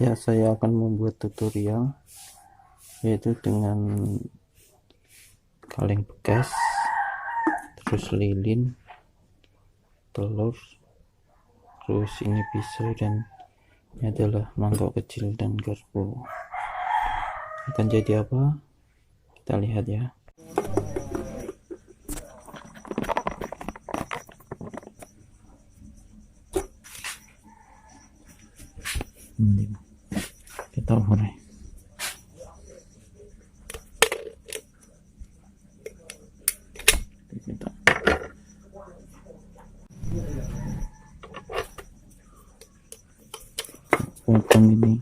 Ya, saya akan membuat tutorial yaitu dengan kaleng bekas, terus lilin, telur, terus ini pisau, dan ini adalah mangkok kecil dan garpu. Akan jadi apa? Kita lihat ya. Kita mulai. Kita potong ini.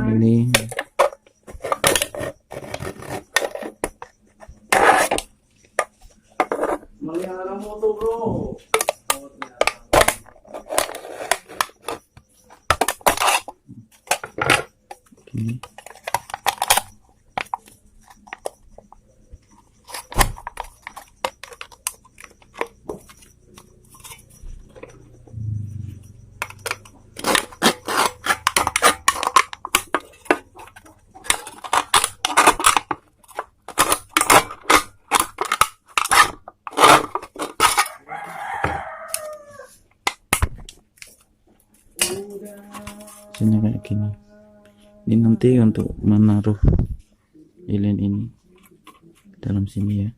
Ini melihara motor bro. ini hasilnya kayak gini. Ini nanti untuk menaruh lilin ini dalam sini ya.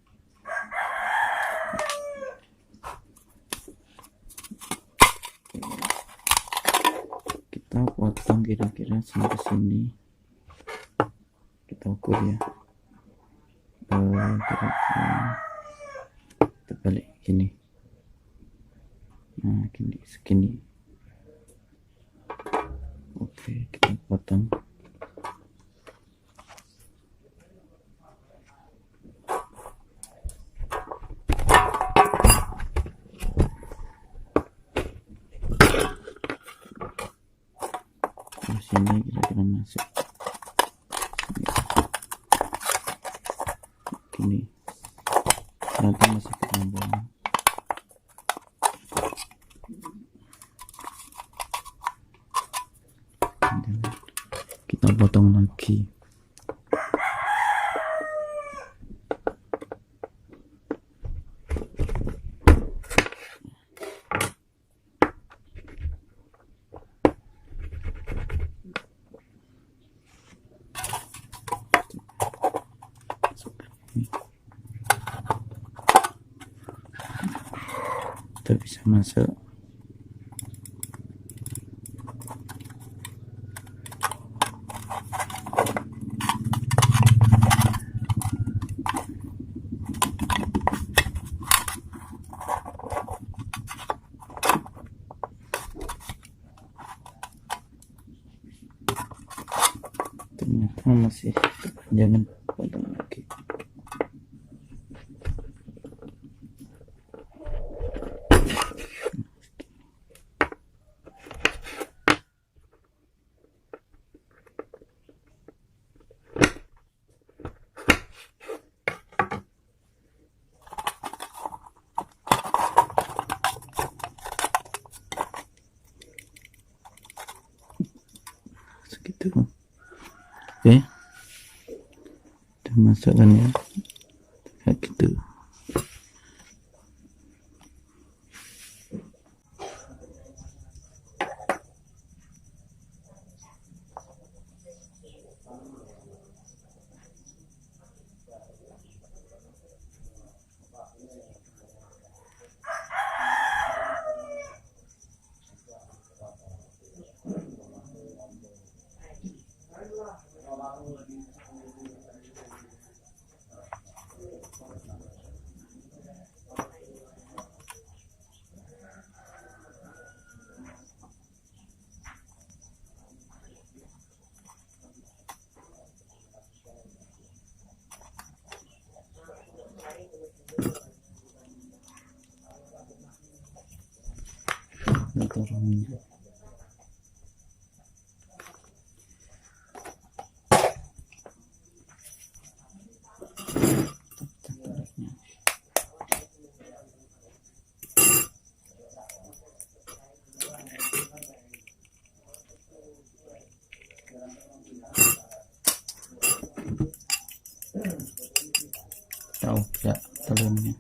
Kita potong kira-kira sampai sini, kita ukur ya. Kira-kira kita balik gini. Nah, gini, segini. Oke, kita potong. Terus ini kira-kira masuk gini. Ternyata masih ketambahan. Kita potong lagi. Kita bisa masuk. Ternyata masih kepanjangan, potong lagi. Segitu. Oke, kita masukkan ya kayak gitu. Turun. tahu tidak telurnya.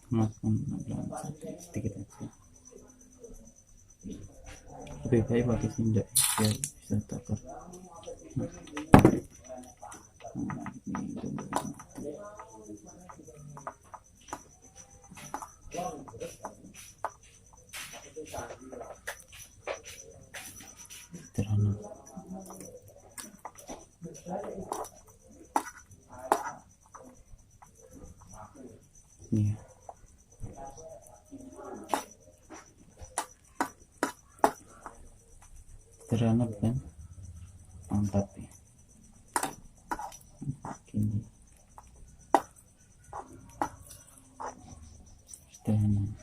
Makan sedikit aja, lebih baik pakai sendok biar bisa takar. Sederhana. Nih. Sederhana bukan? Mantap ya. Gini. Sederhana. Sederhana.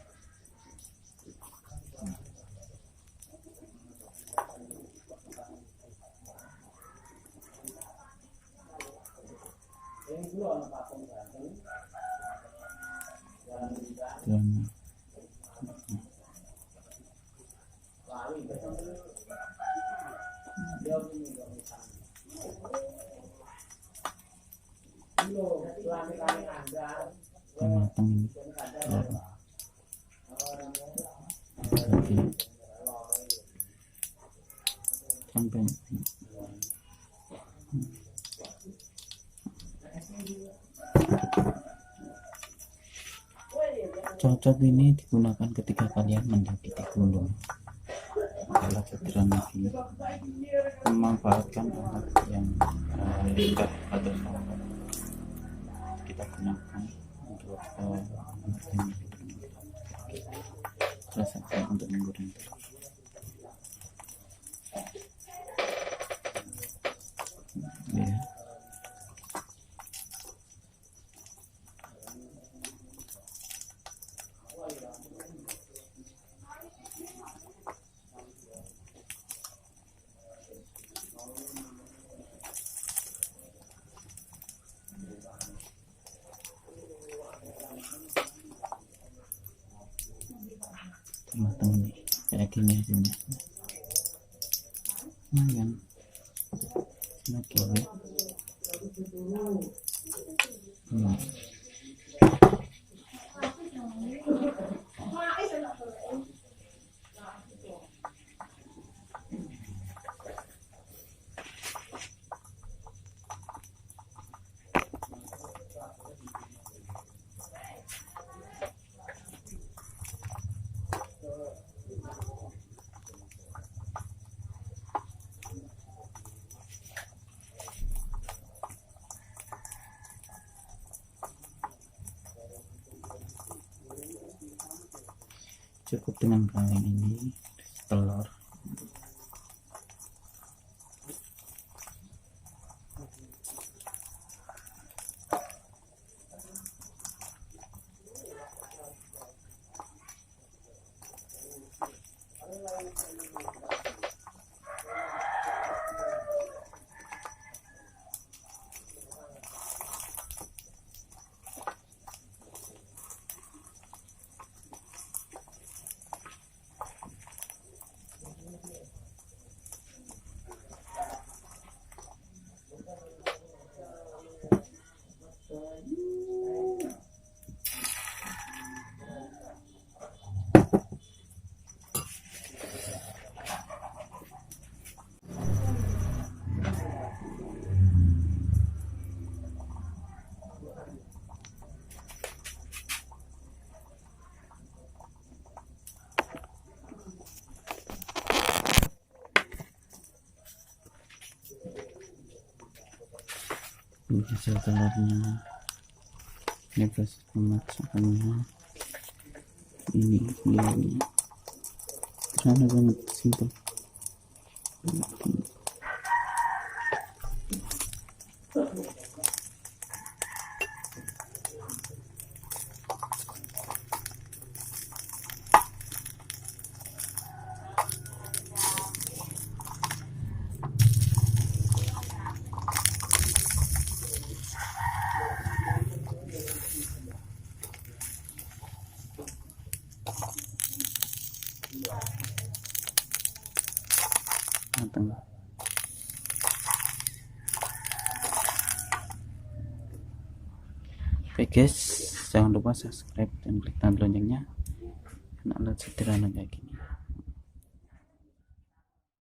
Matang ini lagi sampai cocok ini digunakan ketika kalian mendaki di gunung. Adalah sederhana ini memanfaatkan alat yang dekat atau sama kita gunakan untuk rasakan untuk menggoreng telur. Ya. Matang nih kayak gini hasilnya. Lumayan oke ya. Cukup dengan kaleng ini telur. Ini hasil telurnya. Ini proses pemasakannya. Ini sederhana banget, simpel. matang. Oke guys, jangan lupa subscribe dan klik tanda loncengnya. Nah, sederhana kayak gini.